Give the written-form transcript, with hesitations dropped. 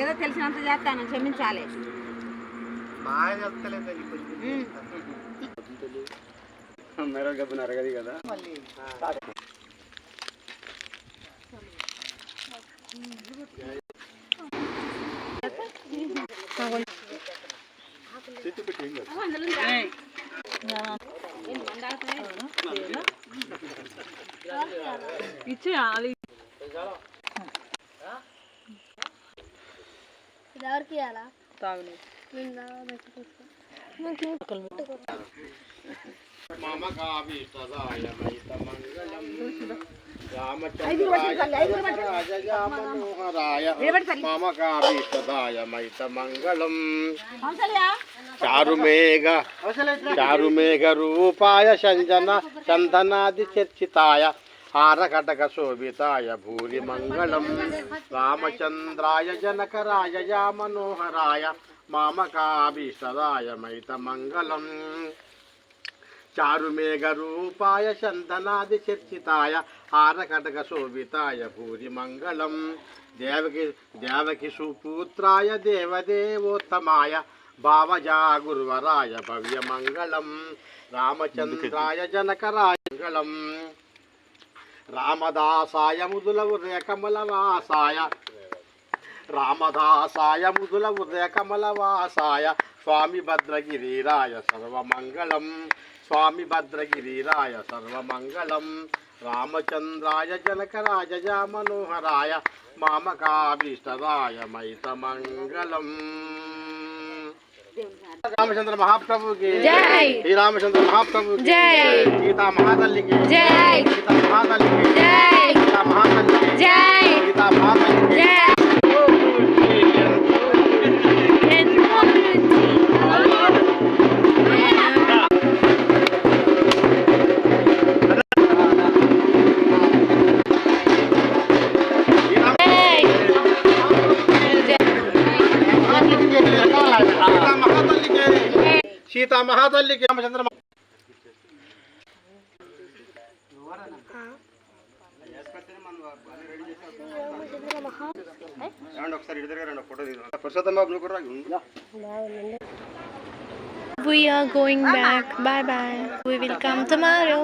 ఏదో తెలిసినంత చేస్తాను, క్షమించాలి. మెరవ గబ్బున అరగది కదా. ఇచ్చేయాలి. చారుమేఘ రూపాయ చందనాది చర్చితాయ హారకటక శోభితాయ భూరి మంగళం రామచంద్రాయ జనకరాయ మనోహరాయ మామకాభీష్టదాయ మైత మంగళం చారుమేఘ రూపాయ చందనాది చర్చితాయ హారకటక శోభితాయ భూరి మంగళం దేవకి సుపుత్రాయ దేవదేవోత్తమాయ భావజా గురువరాయ భవ్య మంగళం రామచంద్రాయ జనకరాయ మంగళం రామదాసాయ ముదుల ఉదయ కమలవాసాయ కమలవాసాయ స్వామి భద్రగిరిరాయ సర్వమంగళం సర్వమంగళం రామచంద్రాయ జనకరాయ మనోహరాయ మామకాభీష్టదాయ మైత మంగళం. రామచంద్ర మహాప్రభు की जय, श्री रामचंद्र महाप्रभु की जय, सीता महादल्ली की जय, सीता महादल्ली की जय, सीता महादल्ली की जय, सीता महादल्ली की जय. सीता महादल्ली के Ramchandra We are going back. Bye bye. We will come tomorrow.